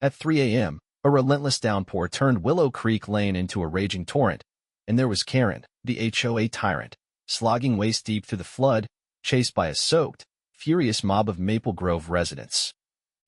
At 3 a.m., a relentless downpour turned Willow Creek Lane into a raging torrent, and there was Karen, the HOA tyrant, slogging waist-deep through the flood, chased by a soaked, furious mob of Maple Grove residents.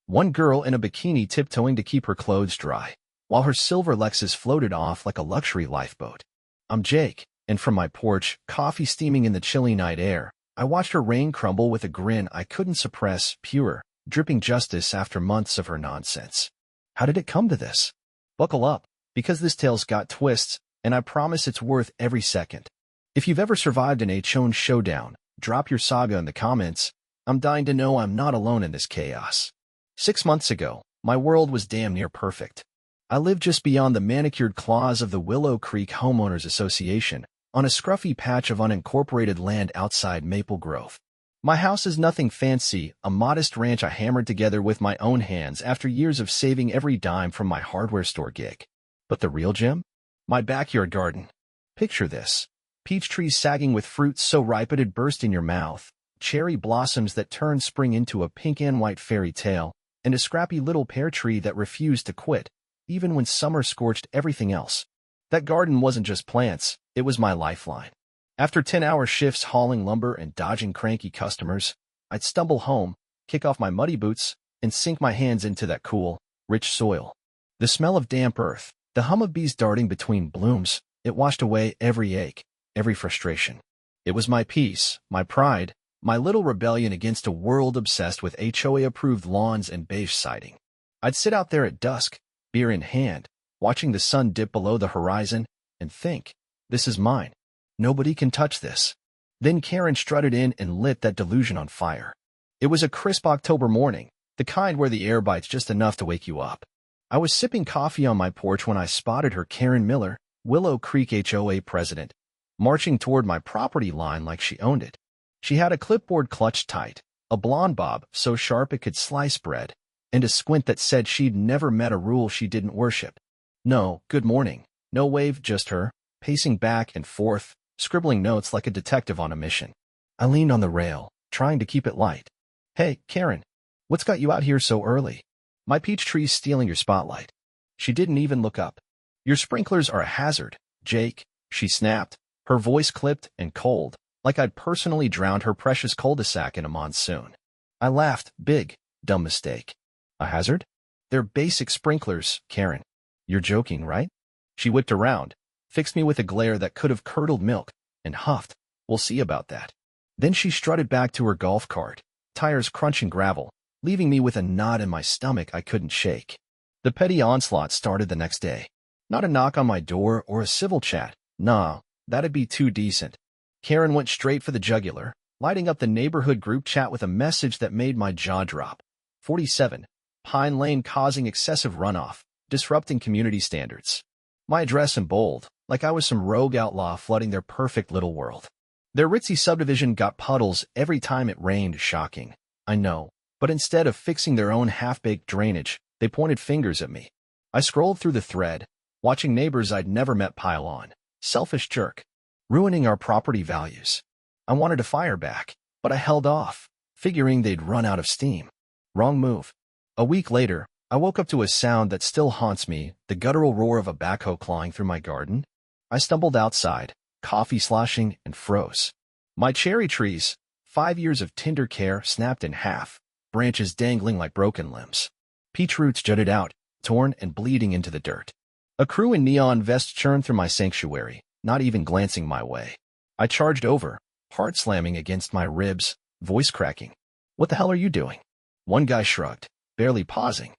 One girl in a bikini tiptoeing to keep her clothes dry, while her silver Lexus floated off like a luxury lifeboat. I'm Jake, and from my porch, coffee steaming in the chilly night air, I watched her reign crumble with a grin I couldn't suppress, pure, dripping justice after months of her nonsense. How did it come to this? Buckle up, because this tale's got twists, and I promise it's worth every second. If you've ever survived an HOA showdown, drop your saga in the comments. I'm dying to know I'm not alone in this chaos. 6 months ago, my world was damn near perfect. I lived just beyond the manicured claws of the Willow Creek Homeowners Association, on a scruffy patch of unincorporated land outside Maple Grove. My house is nothing fancy, a modest ranch I hammered together with my own hands after years of saving every dime from my hardware store gig. But the real gem? My backyard garden. Picture this. Peach trees sagging with fruit so ripe it'd burst in your mouth, cherry blossoms that turn spring into a pink and white fairy tale, and a scrappy little pear tree that refused to quit, even when summer scorched everything else. That garden wasn't just plants, it was my lifeline. After 10-hour shifts hauling lumber and dodging cranky customers, I'd stumble home, kick off my muddy boots, and sink my hands into that cool, rich soil. The smell of damp earth, the hum of bees darting between blooms, it washed away every ache, every frustration. It was my peace, my pride, my little rebellion against a world obsessed with HOA-approved lawns and beige siding. I'd sit out there at dusk, beer in hand, watching the sun dip below the horizon, and think, this is mine. Nobody can touch this. Then Karen strutted in and lit that delusion on fire. It was a crisp October morning, the kind where the air bites just enough to wake you up. I was sipping coffee on my porch when I spotted her, Karen Miller, Willow Creek HOA president, marching toward my property line like she owned it. She had a clipboard clutched tight, a blonde bob so sharp it could slice bread, and a squint that said she'd never met a rule she didn't worship. No, good morning, no wave, just her, pacing back and forth, scribbling notes like a detective on a mission. I leaned on the rail, trying to keep it light. Hey, Karen, what's got you out here so early? My peach tree's stealing your spotlight. She didn't even look up. Your sprinklers are a hazard, Jake, she snapped, her voice clipped and cold, like I'd personally drowned her precious cul-de-sac in a monsoon. I laughed, big, dumb mistake. A hazard? They're basic sprinklers, Karen. You're joking, right? She whipped around, fixed me with a glare that could have curdled milk, and huffed, we'll see about that. Then she strutted back to her golf cart, tires crunching gravel, leaving me with a knot in my stomach I couldn't shake. The petty onslaught started the next day. Not a knock on my door or a civil chat. Nah, that'd be too decent. Karen went straight for the jugular, lighting up the neighborhood group chat with a message that made my jaw drop. 47, Pine Lane causing excessive runoff, disrupting community standards. My address in bold, like I was some rogue outlaw flooding their perfect little world. Their ritzy subdivision got puddles every time it rained, shocking. I know, but instead of fixing their own half-baked drainage, they pointed fingers at me. I scrolled through the thread, watching neighbors I'd never met pile on. Selfish jerk. Ruining our property values. I wanted to fire back, but I held off, figuring they'd run out of steam. Wrong move. A week later, I woke up to a sound that still haunts me, the guttural roar of a backhoe clawing through my garden. I stumbled outside, coffee sloshing, and froze. My cherry trees, 5 years of tender care, snapped in half, branches dangling like broken limbs. Peach roots jutted out, torn and bleeding into the dirt. A crew in neon vests churned through my sanctuary, not even glancing my way. I charged over, heart slamming against my ribs, voice cracking. What the hell are you doing? One guy shrugged, barely pausing.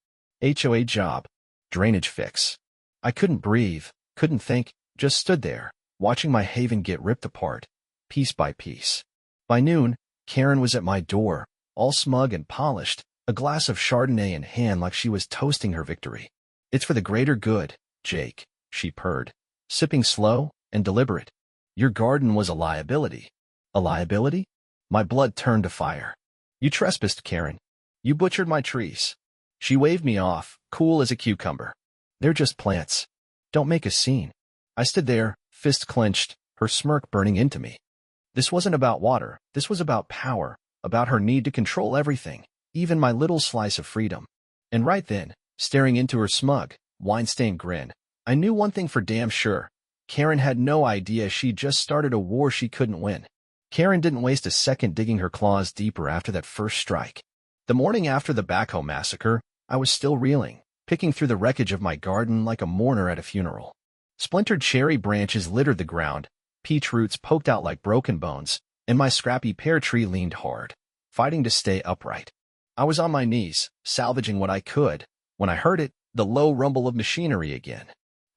HOA job. Drainage fix. I couldn't breathe, couldn't think, just stood there, watching my haven get ripped apart, piece by piece. By noon, Karen was at my door, all smug and polished, a glass of Chardonnay in hand like she was toasting her victory. It's for the greater good, Jake, she purred, sipping slow and deliberate. Your garden was a liability. A liability? My blood turned to fire. You trespassed, Karen. You butchered my trees. She waved me off, cool as a cucumber. They're just plants. Don't make a scene. I stood there, fist clenched, her smirk burning into me. This wasn't about water. This was about power, about her need to control everything, even my little slice of freedom. And right then, staring into her smug, wine-stained grin. I knew one thing for damn sure. Karen had no idea she just started a war she couldn't win. Karen didn't waste a second digging her claws deeper after that first strike. The morning after the backhoe massacre, I was still reeling, picking through the wreckage of my garden like a mourner at a funeral. Splintered cherry branches littered the ground, peach roots poked out like broken bones, and my scrappy pear tree leaned hard, fighting to stay upright. I was on my knees, salvaging what I could, when I heard it, the low rumble of machinery again.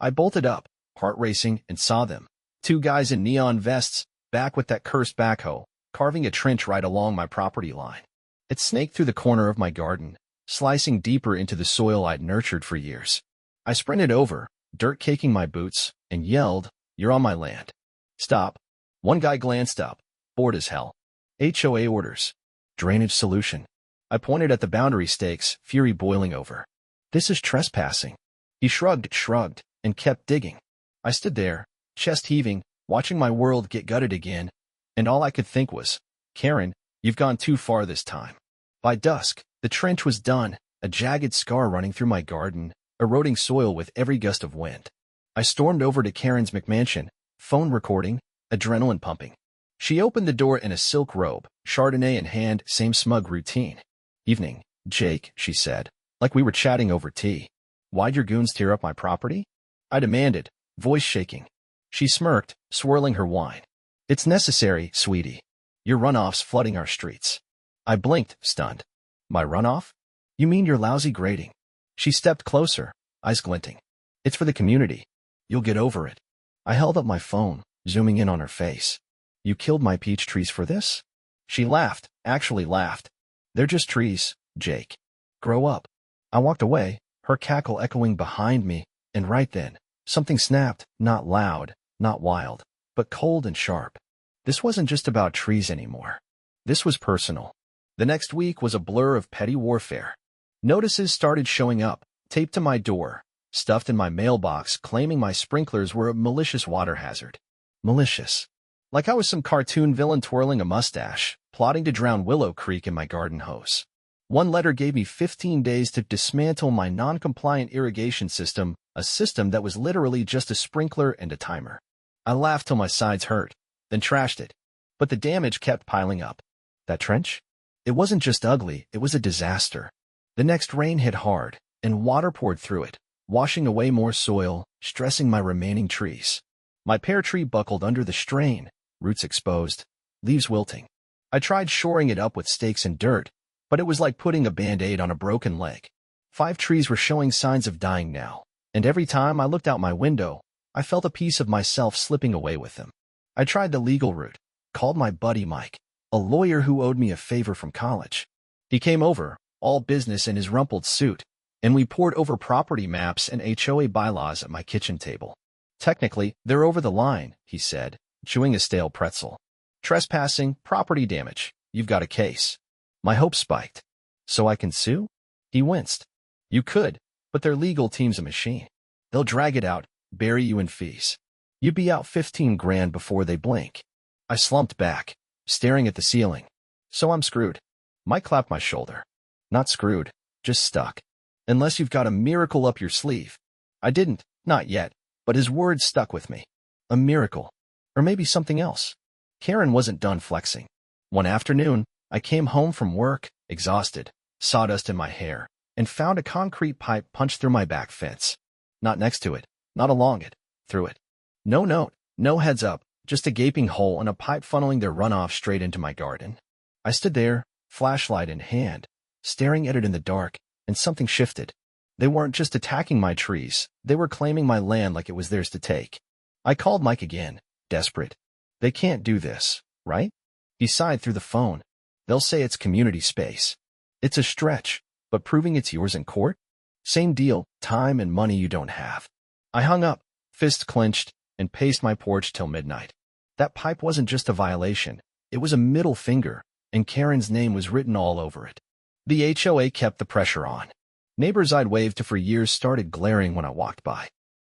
I bolted up, heart racing, and saw them. Two guys in neon vests, back with that cursed backhoe, carving a trench right along my property line. It snaked through the corner of my garden, slicing deeper into the soil I'd nurtured for years. I sprinted over, dirt caking my boots, and yelled, "You're on my land." "Stop." One guy glanced up, bored as hell. "HOA orders. Drainage solution." I pointed at the boundary stakes, fury boiling over. "This is trespassing." He shrugged, and kept digging. I stood there, chest heaving, watching my world get gutted again, and all I could think was, "Karen, you've gone too far this time." By dusk, the trench was done, a jagged scar running through my garden, eroding soil with every gust of wind. I stormed over to Karen's McMansion, phone recording, adrenaline pumping. She opened the door in a silk robe, Chardonnay in hand, same smug routine. "Evening, Jake," she said, like we were chatting over tea. "Why'd your goons tear up my property?" I demanded, voice shaking. She smirked, swirling her wine. "It's necessary, sweetie. Your runoff's flooding our streets." I blinked, stunned. "My runoff? You mean your lousy grading?" She stepped closer, eyes glinting. "It's for the community. You'll get over it." I held up my phone, zooming in on her face. "You killed my peach trees for this?" She laughed, actually laughed. "They're just trees, Jake. Grow up." I walked away, her cackle echoing behind me, and right then, something snapped, not loud, not wild, but cold and sharp. This wasn't just about trees anymore. This was personal. The next week was a blur of petty warfare. Notices started showing up, taped to my door, stuffed in my mailbox, claiming my sprinklers were a malicious water hazard. Malicious. Like I was some cartoon villain twirling a mustache, plotting to drown Willow Creek in my garden hose. One letter gave me 15 days to dismantle my non-compliant irrigation system, a system that was literally just a sprinkler and a timer. I laughed till my sides hurt, then trashed it. But the damage kept piling up. That trench? It wasn't just ugly, it was a disaster. The next rain hit hard, and water poured through it, washing away more soil, stressing my remaining trees. My pear tree buckled under the strain, roots exposed, leaves wilting. I tried shoring it up with stakes and dirt, but it was like putting a Band-Aid on a broken leg. 5 trees were showing signs of dying now, and every time I looked out my window, I felt a piece of myself slipping away with them. I tried the legal route, called my buddy Mike, a lawyer who owed me a favor from college. He came over, all business in his rumpled suit, and we pored over property maps and HOA bylaws at my kitchen table. "Technically, they're over the line," he said, chewing a stale pretzel. "Trespassing, property damage. You've got a case." My hopes spiked. "So I can sue?" He winced. "You could, but their legal team's a machine. They'll drag it out, bury you in fees. You'd be out 15 grand before they blink." I slumped back, staring at the ceiling. "So I'm screwed." Mike clapped my shoulder. "Not screwed, just stuck. Unless you've got a miracle up your sleeve." I didn't, not yet, but his words stuck with me. A miracle. Or maybe something else. Karen wasn't done flexing. One afternoon, I came home from work, exhausted, sawdust in my hair, and found a concrete pipe punched through my back fence. Not next to it, not along it, through it. No note, no heads up, just a gaping hole and a pipe funneling their runoff straight into my garden. I stood there, flashlight in hand, staring at it in the dark, and something shifted. They weren't just attacking my trees, they were claiming my land like it was theirs to take. I called Mike again, desperate. "They can't do this, right?" He sighed through the phone. "They'll say it's community space. It's a stretch, but proving it's yours in court? Same deal, time and money you don't have." I hung up, fists clenched, and paced my porch till midnight. That pipe wasn't just a violation, it was a middle finger, and Karen's name was written all over it. The HOA kept the pressure on. Neighbors I'd waved to for years started glaring when I walked by.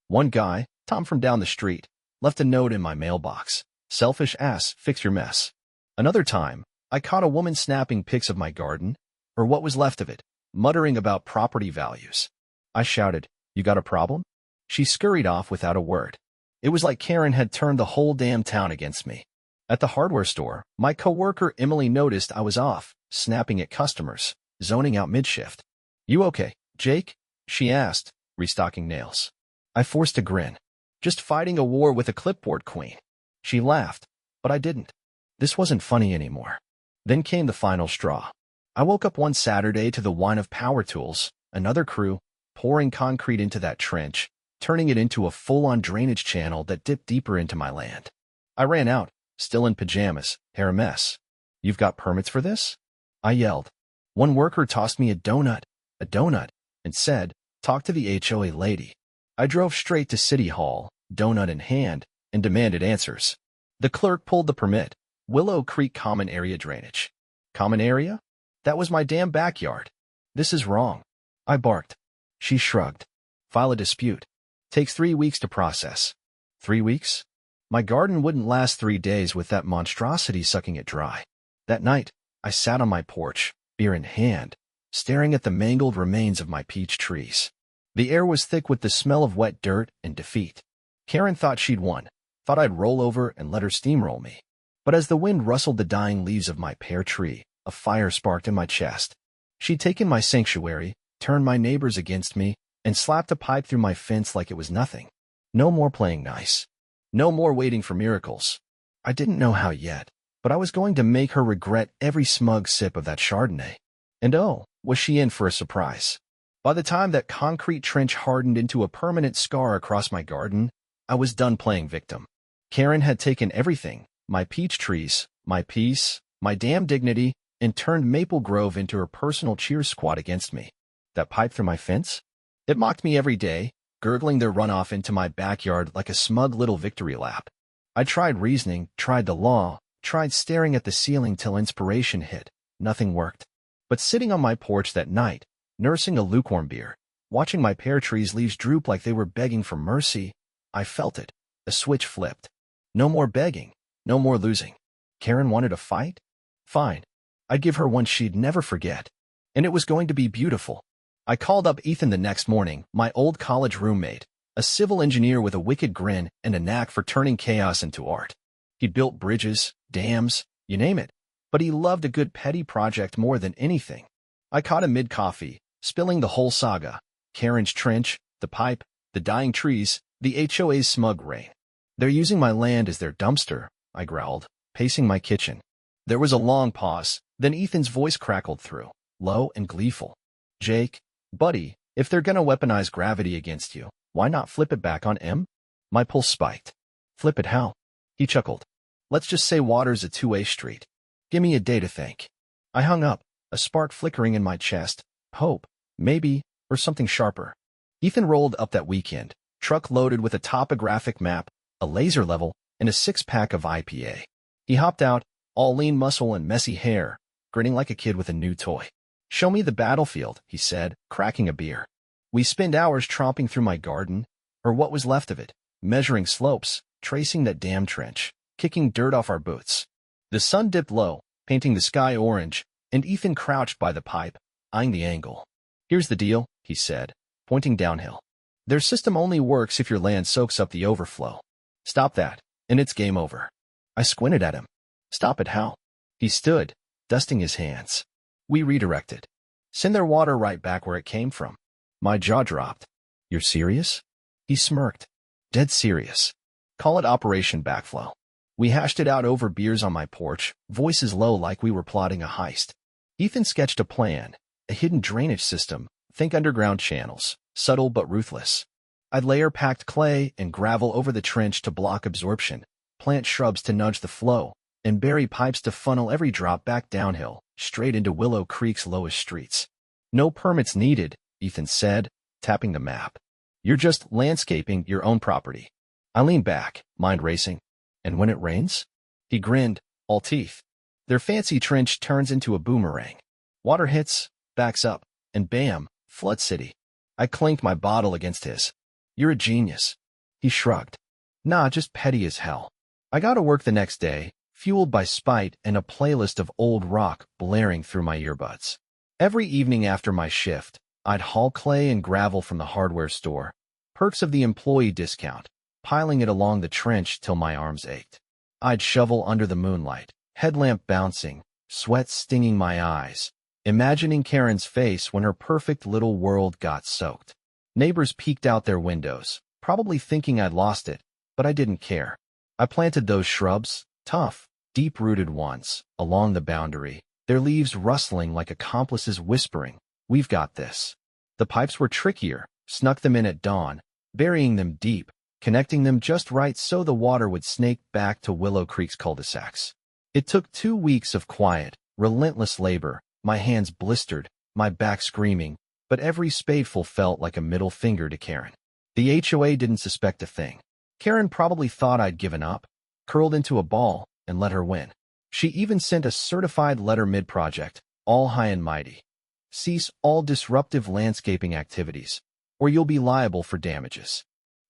One guy, Tom from down the street, left a note in my mailbox. "Selfish ass, fix your mess." Another time, I caught a woman snapping pics of my garden, or what was left of it, muttering about property values. I shouted, "You got a problem?" She scurried off without a word. It was like Karen had turned the whole damn town against me. At the hardware store, my coworker Emily noticed I was off, snapping at customers, zoning out mid-shift. "You okay, Jake?" she asked, restocking nails. I forced a grin. "Just fighting a war with a clipboard queen." She laughed, but I didn't. This wasn't funny anymore. Then came the final straw. I woke up one Saturday to the whine of power tools, another crew, pouring concrete into that trench, turning it into a full-on drainage channel that dipped deeper into my land. I ran out, still in pajamas, hair a mess. "You've got permits for this?" I yelled. One worker tossed me a donut, and said, "Talk to the HOA lady." I drove straight to City Hall, donut in hand, and demanded answers. The clerk pulled the permit. Willow Creek Common Area Drainage. Common area? That was my damn backyard. "This is wrong," I barked. She shrugged. "File a dispute. Takes 3 weeks to process." 3 weeks? My garden wouldn't last 3 days with that monstrosity sucking it dry. That night, I sat on my porch, beer in hand, staring at the mangled remains of my peach trees. The air was thick with the smell of wet dirt and defeat. Karen thought she'd won, thought I'd roll over and let her steamroll me. But as the wind rustled the dying leaves of my pear tree, a fire sparked in my chest. She'd taken my sanctuary, turned my neighbors against me, and slapped a pipe through my fence like it was nothing. No more playing nice. No more waiting for miracles. I didn't know how yet, but I was going to make her regret every smug sip of that Chardonnay. And oh, was she in for a surprise. By the time that concrete trench hardened into a permanent scar across my garden, I was done playing victim. Karen had taken everything, my peach trees, my peace, my damn dignity, and turned Maple Grove into her personal cheer squad against me. That pipe through my fence? It mocked me every day, gurgling their runoff into my backyard like a smug little victory lap. I tried reasoning, tried the law, tried staring at the ceiling till inspiration hit. Nothing worked. But sitting on my porch that night, nursing a lukewarm beer, watching my pear tree's leaves droop like they were begging for mercy, I felt it. A switch flipped. No more begging. No more losing. Karen wanted a fight? Fine. I'd give her one she'd never forget. And it was going to be beautiful. I called up Ethan the next morning, my old college roommate, a civil engineer with a wicked grin and a knack for turning chaos into art. He built bridges, dams, you name it, but he loved a good petty project more than anything. I caught him mid-coffee, spilling the whole saga: Karen's trench, the pipe, the dying trees, the HOA's smug reign. "They're using my land as their dumpster," I growled, pacing my kitchen. There was a long pause, then Ethan's voice crackled through, low and gleeful. "Jake, buddy, if they're gonna weaponize gravity against you, why not flip it back on M?" My pulse spiked. "Flip it how?" He chuckled. "Let's just say water's a two-way street. Give me a day to think." I hung up, a spark flickering in my chest. Hope, maybe, or something sharper. Ethan rolled up that weekend, truck loaded with a topographic map, a laser level, and a 6-pack of IPA. He hopped out, all lean muscle and messy hair, grinning like a kid with a new toy. "Show me the battlefield," he said, cracking a beer. We spent hours tromping through my garden, or what was left of it, measuring slopes, tracing that damn trench, kicking dirt off our boots. The sun dipped low, painting the sky orange, and Ethan crouched by the pipe, eyeing the angle. "Here's the deal," he said, pointing downhill. "Their system only works if your land soaks up the overflow. Stop that, and it's game over." I squinted at him. "Stop it how?" He stood, dusting his hands. "We redirected. Send their water right back where it came from." My jaw dropped. "You're serious?" He smirked. "Dead serious. Call it Operation Backflow." We hashed it out over beers on my porch, voices low like we were plotting a heist. Ethan sketched a plan, a hidden drainage system, think underground channels, subtle but ruthless. I'd layer packed clay and gravel over the trench to block absorption, plant shrubs to nudge the flow, and bury pipes to funnel every drop back downhill, straight into Willow Creek's lowest streets. "No permits needed," Ethan said, tapping the map. "You're just landscaping your own property." I leaned back, mind racing. "And when it rains?" He grinned, all teeth. "Their fancy trench turns into a boomerang. Water hits, backs up, and bam, flood city." I clinked my bottle against his. "You're a genius." He shrugged. "Nah, just petty as hell." I got to work the next day, fueled by spite and a playlist of old rock blaring through my earbuds. Every evening after my shift, I'd haul clay and gravel from the hardware store, perks of the employee discount, piling it along the trench till my arms ached. I'd shovel under the moonlight, headlamp bouncing, sweat stinging my eyes, imagining Karen's face when her perfect little world got soaked. Neighbors peeked out their windows, probably thinking I'd lost it, but I didn't care. I planted those shrubs, tough, deep-rooted ones, along the boundary, their leaves rustling like accomplices whispering, "We've got this." The pipes were trickier, snuck them in at dawn, burying them deep, connecting them just right so the water would snake back to Willow Creek's cul-de-sacs. It took 2 weeks of quiet, relentless labor, my hands blistered, my back screaming, but every spadeful felt like a middle finger to Karen. The HOA didn't suspect a thing. Karen probably thought I'd given up, curled into a ball, and let her win. She even sent a certified letter mid-project, all high and mighty. Cease all disruptive landscaping activities, or you'll be liable for damages.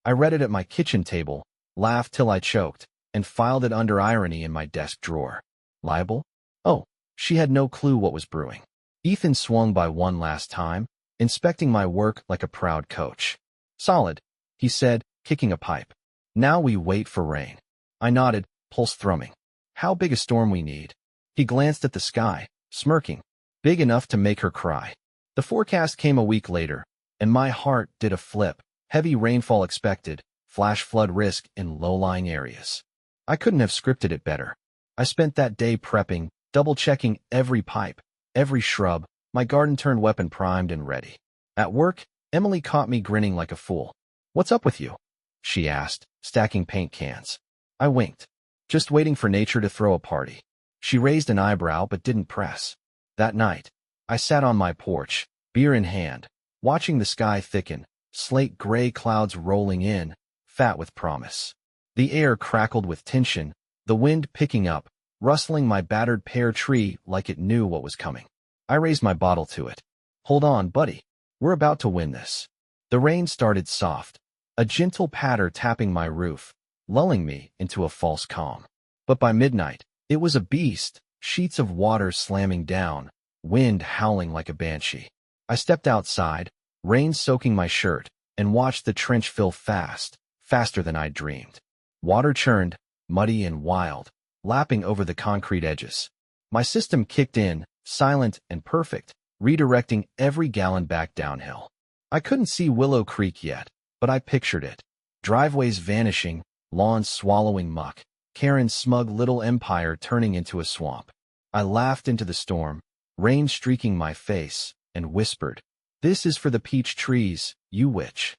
I read it at my kitchen table, laughed till I choked, and filed it under irony in my desk drawer. Liable? Oh, she had no clue what was brewing. Ethan swung by one last time, inspecting my work like a proud coach. "Solid," he said, kicking a pipe. "Now we wait for rain." I nodded, pulse thrumming. "How big a storm we need?" He glanced at the sky, smirking. "Big enough to make her cry." The forecast came a week later, and my heart did a flip. Heavy rainfall expected, flash flood risk in low-lying areas. I couldn't have scripted it better. I spent that day prepping, double-checking every pipe, every shrub, my garden-turned weapon primed and ready. At work, Emily caught me grinning like a fool. "What's up with you?" she asked, stacking paint cans. I winked. "Just waiting for nature to throw a party." She raised an eyebrow but didn't press. That night, I sat on my porch, beer in hand, watching the sky thicken, slate gray clouds rolling in, fat with promise. The air crackled with tension, the wind picking up, rustling my battered pear tree like it knew what was coming. I raised my bottle to it. "Hold on, buddy. We're about to win this." The rain started soft, a gentle patter tapping my roof, lulling me into a false calm. But by midnight, it was a beast, sheets of water slamming down, wind howling like a banshee. I stepped outside, rain soaking my shirt, and watched the trench fill fast, faster than I'd dreamed. Water churned, muddy and wild, lapping over the concrete edges. My system kicked in, silent and perfect, redirecting every gallon back downhill. I couldn't see Willow Creek yet, but I pictured it. Driveways vanishing, lawns swallowing muck, Karen's smug little empire turning into a swamp. I laughed into the storm, rain streaking my face, and whispered, "This is for the peach trees, you witch."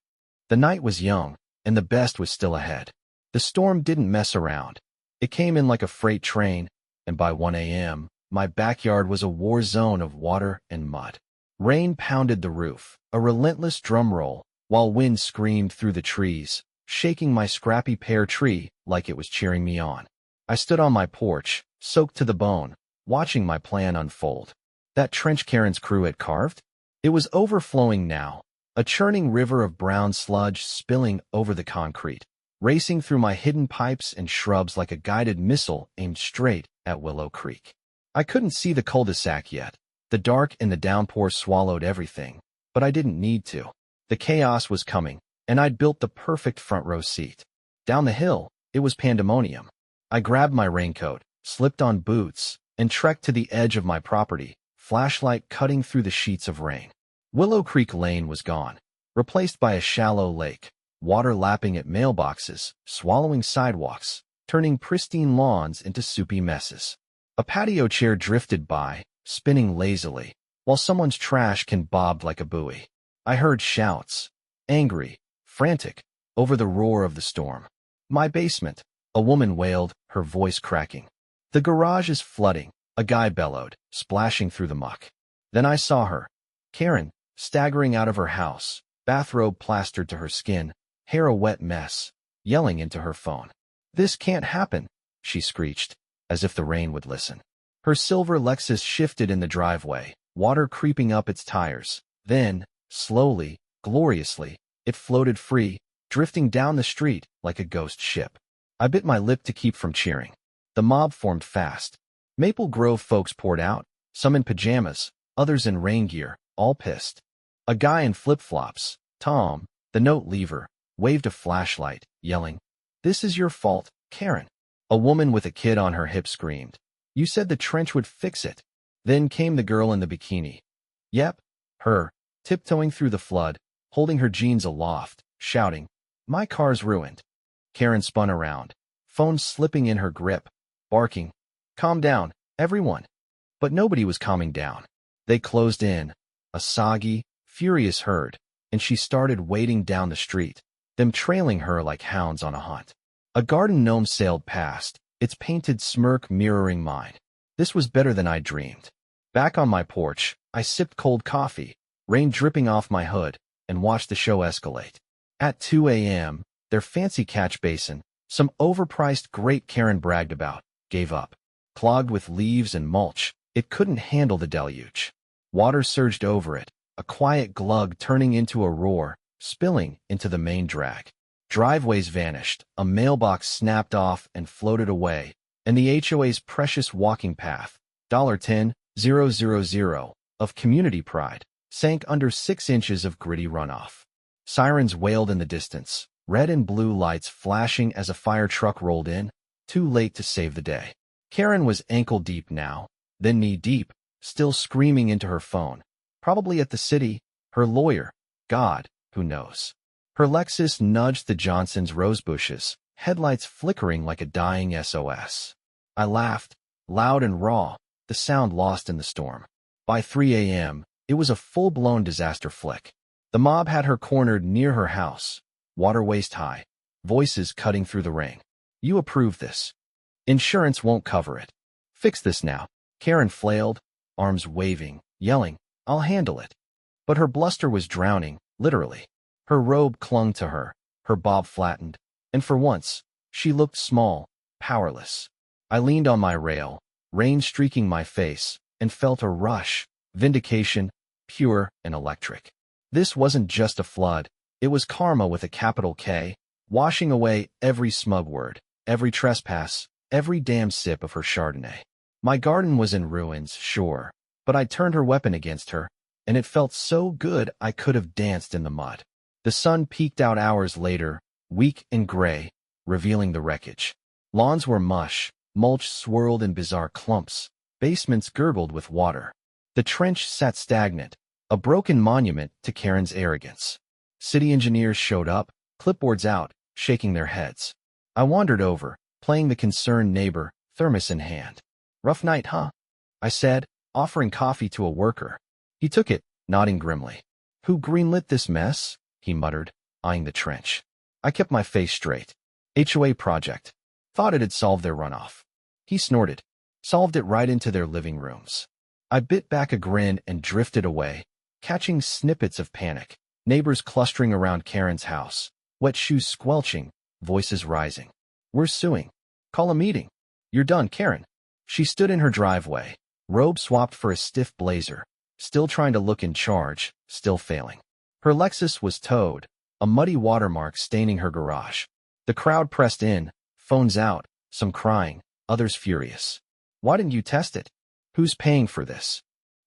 The night was young, and the best was still ahead. The storm didn't mess around. It came in like a freight train, and by 1 a.m., my backyard was a war zone of water and mud. Rain pounded the roof, a relentless drum roll, while wind screamed through the trees, shaking my scrappy pear tree like it was cheering me on. I stood on my porch, soaked to the bone, watching my plan unfold. That trench Karen's crew had carved? It was overflowing now, a churning river of brown sludge spilling over the concrete, racing through my hidden pipes and shrubs like a guided missile aimed straight at Willow Creek. I couldn't see the cul-de-sac yet. The dark and the downpour swallowed everything, but I didn't need to. The chaos was coming, and I'd built the perfect front row seat. Down the hill, it was pandemonium. I grabbed my raincoat, slipped on boots, and trekked to the edge of my property, flashlight cutting through the sheets of rain. Willow Creek Lane was gone, replaced by a shallow lake, water lapping at mailboxes, swallowing sidewalks, turning pristine lawns into soupy messes. A patio chair drifted by, spinning lazily, while someone's trash can bobbed like a buoy. I heard shouts, angry, frantic, over the roar of the storm. "My basement," a woman wailed, her voice cracking. "The garage is flooding," a guy bellowed, splashing through the muck. Then I saw her, Karen, staggering out of her house, bathrobe plastered to her skin, hair a wet mess, yelling into her phone. "This can't happen," she screeched, as if the rain would listen. Her silver Lexus shifted in the driveway, water creeping up its tires. Then, slowly, gloriously, it floated free, drifting down the street like a ghost ship. I bit my lip to keep from cheering. The mob formed fast. Maple Grove folks poured out, some in pajamas, others in rain gear, all pissed. A guy in flip-flops, Tom, the note leaver, waved a flashlight, yelling, "This is your fault, Karen." A woman with a kid on her hip screamed, "You said the trench would fix it." Then came the girl in the bikini. Yep, her, tiptoeing through the flood, holding her jeans aloft, shouting, "My car's ruined." Karen spun around, phone slipping in her grip, barking, "Calm down, everyone." But nobody was calming down. They closed in, a soggy, furious herd, and she started wading down the street, them trailing her like hounds on a hunt. A garden gnome sailed past, its painted smirk mirroring mine. This was better than I dreamed. Back on my porch, I sipped cold coffee, rain dripping off my hood, and watched the show escalate. At 2 a.m., their fancy catch basin, some overpriced grate Karen bragged about, gave up. Clogged with leaves and mulch, it couldn't handle the deluge. Water surged over it, a quiet glug turning into a roar, spilling into the main drag. Driveways vanished, a mailbox snapped off and floated away, and the HOA's precious walking path, $10,000, of community pride, sank under 6 inches of gritty runoff. Sirens wailed in the distance, red and blue lights flashing as a fire truck rolled in, too late to save the day. Karen was ankle-deep now, then knee-deep, still screaming into her phone, probably at the city, her lawyer, God, who knows. Her Lexus nudged the Johnson's rosebushes, headlights flickering like a dying SOS. I laughed, loud and raw, the sound lost in the storm. By 3 a.m., it was a full-blown disaster flick. The mob had her cornered near her house, water waist-high, voices cutting through the rain. "You approve this. Insurance won't cover it. Fix this now." Karen flailed, arms waving, yelling, "I'll handle it." But her bluster was drowning, literally. Her robe clung to her, her bob flattened, and for once, she looked small, powerless. I leaned on my rail, rain streaking my face, and felt a rush, vindication, pure and electric. This wasn't just a flood, it was karma with a capital K, washing away every smug word, every trespass, every damn sip of her Chardonnay. My garden was in ruins, sure, but I'd turned her weapon against her, and it felt so good I could have danced in the mud. The sun peeked out hours later, weak and gray, revealing the wreckage. Lawns were mush, mulch swirled in bizarre clumps, basements gurgled with water. The trench sat stagnant, a broken monument to Karen's arrogance. City engineers showed up, clipboards out, shaking their heads. I wandered over, playing the concerned neighbor, thermos in hand. "Rough night, huh?" I said, offering coffee to a worker. He took it, nodding grimly. "Who greenlit this mess?" he muttered, eyeing the trench. I kept my face straight. "HOA project. Thought it'd solve their runoff." He snorted. "Solved it right into their living rooms." I bit back a grin and drifted away, catching snippets of panic. Neighbors clustering around Karen's house, wet shoes squelching, voices rising. "We're suing. Call a meeting. You're done, Karen." She stood in her driveway, robe swapped for a stiff blazer, still trying to look in charge, still failing. Her Lexus was towed, a muddy watermark staining her garage. The crowd pressed in, phones out, some crying, others furious. "Why didn't you test it? Who's paying for this?"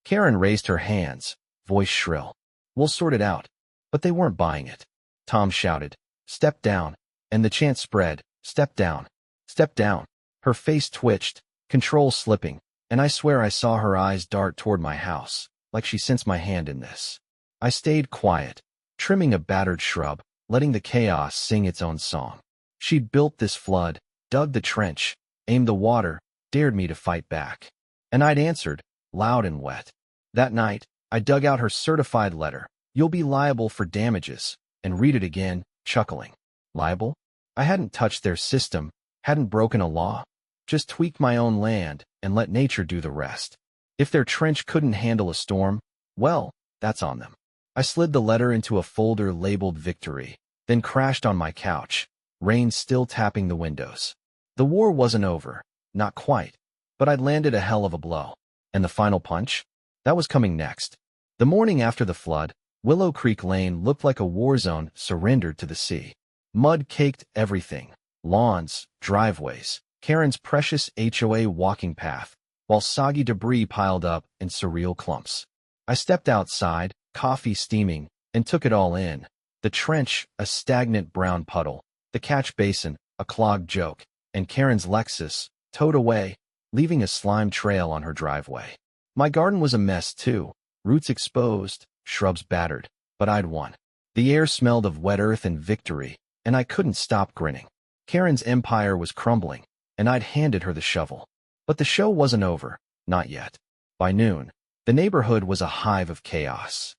Karen raised her hands, voice shrill. "We'll sort it out." But they weren't buying it. Tom shouted, "Step down," and the chant spread, "Step down. Step down." Her face twitched, control slipping, and I swear I saw her eyes dart toward my house, like she sensed my hand in this. I stayed quiet, trimming a battered shrub, letting the chaos sing its own song. She'd built this flood, dug the trench, aimed the water, dared me to fight back. And I'd answered, loud and wet. That night, I dug out her certified letter, "You'll be liable for damages," and read it again, chuckling. Liable? I hadn't touched their system, hadn't broken a law. Just tweaked my own land and let nature do the rest. If their trench couldn't handle a storm, well, that's on them. I slid the letter into a folder labeled Victory, then crashed on my couch, rain still tapping the windows. The war wasn't over, not quite, but I'd landed a hell of a blow. And the final punch? That was coming next. The morning after the flood, Willow Creek Lane looked like a war zone surrendered to the sea. Mud caked everything, lawns, driveways, Karen's precious HOA walking path, while soggy debris piled up in surreal clumps. I stepped outside, coffee steaming, and took it all in. The trench, a stagnant brown puddle, the catch basin, a clogged joke, and Karen's Lexus, towed away, leaving a slime trail on her driveway. My garden was a mess too, roots exposed, shrubs battered, but I'd won. The air smelled of wet earth and victory, and I couldn't stop grinning. Karen's empire was crumbling, and I'd handed her the shovel. But the show wasn't over, not yet. By noon, the neighborhood was a hive of chaos.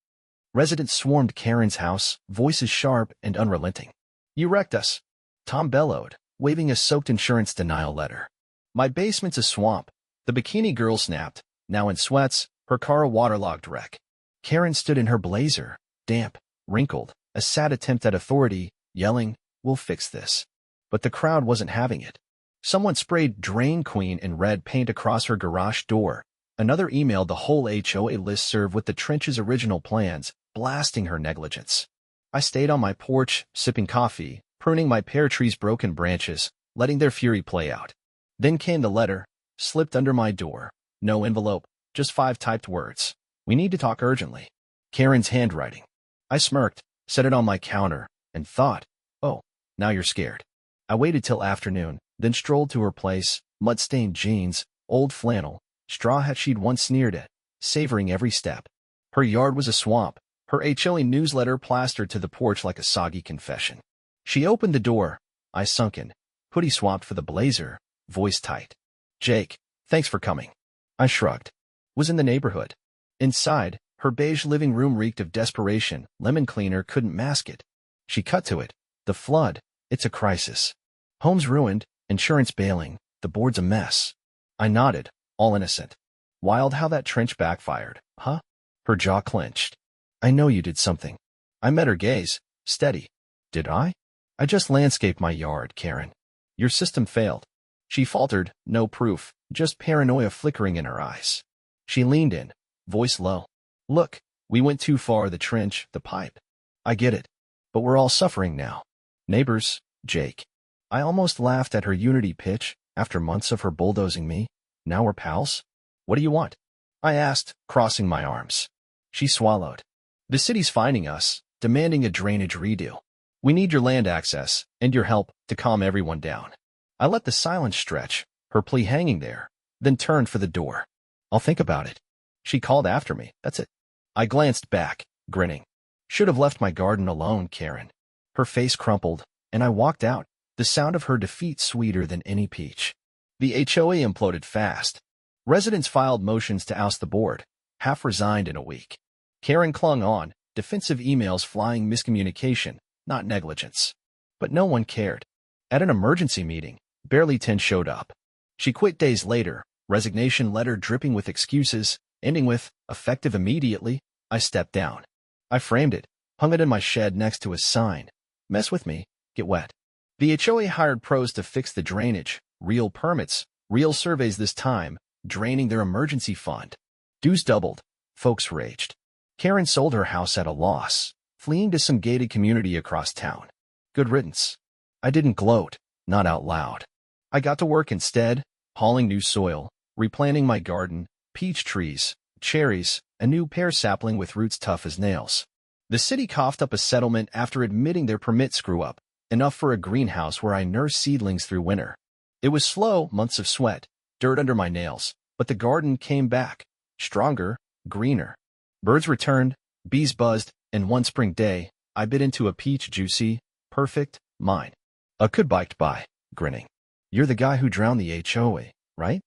Residents swarmed Karen's house, voices sharp and unrelenting. "You wrecked us," Tom bellowed, waving a soaked insurance denial letter. "My basement's a swamp," the bikini girl snapped, now in sweats, her car a waterlogged wreck. Karen stood in her blazer, damp, wrinkled, a sad attempt at authority, yelling, "We'll fix this." But the crowd wasn't having it. Someone sprayed Drain Queen in red paint across her garage door. Another emailed the whole HOA listserv with the trench's original plans, blasting her negligence. I stayed on my porch, sipping coffee, pruning my pear tree's broken branches, letting their fury play out. Then came the letter, slipped under my door. No envelope, just 5 typed words. "We need to talk urgently." Karen's handwriting. I smirked, set it on my counter, and thought, "Oh, now you're scared." I waited till afternoon, then strolled to her place, mud-stained jeans, old flannel, straw hat she'd once sneered at, savoring every step. Her yard was a swamp, her HOA newsletter plastered to the porch like a soggy confession. She opened the door, eyes sunken, hoodie swapped for the blazer, voice tight. "Jake, thanks for coming." I shrugged. Was in the neighborhood. Inside, her beige living room reeked of desperation, lemon cleaner couldn't mask it. She cut to it. "The flood, it's a crisis. Home's ruined, insurance bailing, the board's a mess." I nodded, all innocent. "Wild how that trench backfired, huh?" Her jaw clenched. "I know you did something." I met her gaze, steady. "Did I?" "I just landscaped my yard, Karen." "Your system failed." She faltered, no proof, just paranoia flickering in her eyes. She leaned in, voice low. "Look, we went too far, the trench, the pipe. I get it. But we're all suffering now. Neighbors, Jake." I almost laughed at her unity pitch, after months of her bulldozing me. "Now we're pals? What do you want?" I asked, crossing my arms. She swallowed. "The city's finding us, demanding a drainage redo. We need your land access, and your help, to calm everyone down." I let the silence stretch, her plea hanging there, then turned for the door. "I'll think about it." She called after me, that's it. I glanced back, grinning. "Should have left my garden alone, Karen." Her face crumpled, and I walked out, the sound of her defeat sweeter than any peach. The HOA imploded fast. Residents filed motions to oust the board, half resigned in a week. Karen clung on, defensive emails flying miscommunication, not negligence. But no one cared. At an emergency meeting, barely 10 showed up. She quit days later, resignation letter dripping with excuses, ending with, "Effective immediately." I stepped down. I framed it, hung it in my shed next to a sign. "Mess with me, get wet." The HOA hired pros to fix the drainage, real permits, real surveys this time, draining their emergency fund. Dues doubled. Folks raged. Karen sold her house at a loss, fleeing to some gated community across town. Good riddance. I didn't gloat, not out loud. I got to work instead, hauling new soil, replanting my garden, peach trees, cherries, a new pear sapling with roots tough as nails. The city coughed up a settlement after admitting their permit screw-up, enough for a greenhouse where I nursed seedlings through winter. It was slow, months of sweat, dirt under my nails, but the garden came back, stronger, greener. Birds returned, bees buzzed, and one spring day, I bit into a peach juicy, perfect, mine. A kid biked by, grinning. "You're the guy who drowned the HOA, right?"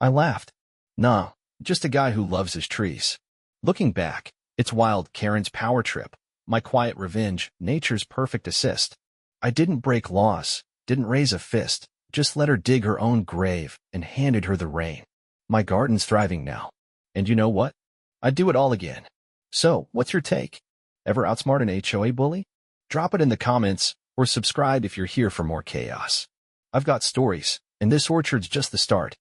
I laughed. "Nah, just a guy who loves his trees." Looking back, it's wild. Karen's power trip, my quiet revenge, nature's perfect assist. I didn't break laws, didn't raise a fist, just let her dig her own grave and handed her the rain. My garden's thriving now. And you know what? I'd do it all again. So, what's your take? Ever outsmart an HOA bully? Drop it in the comments, or subscribe if you're here for more chaos. I've got stories, and this orchard's just the start.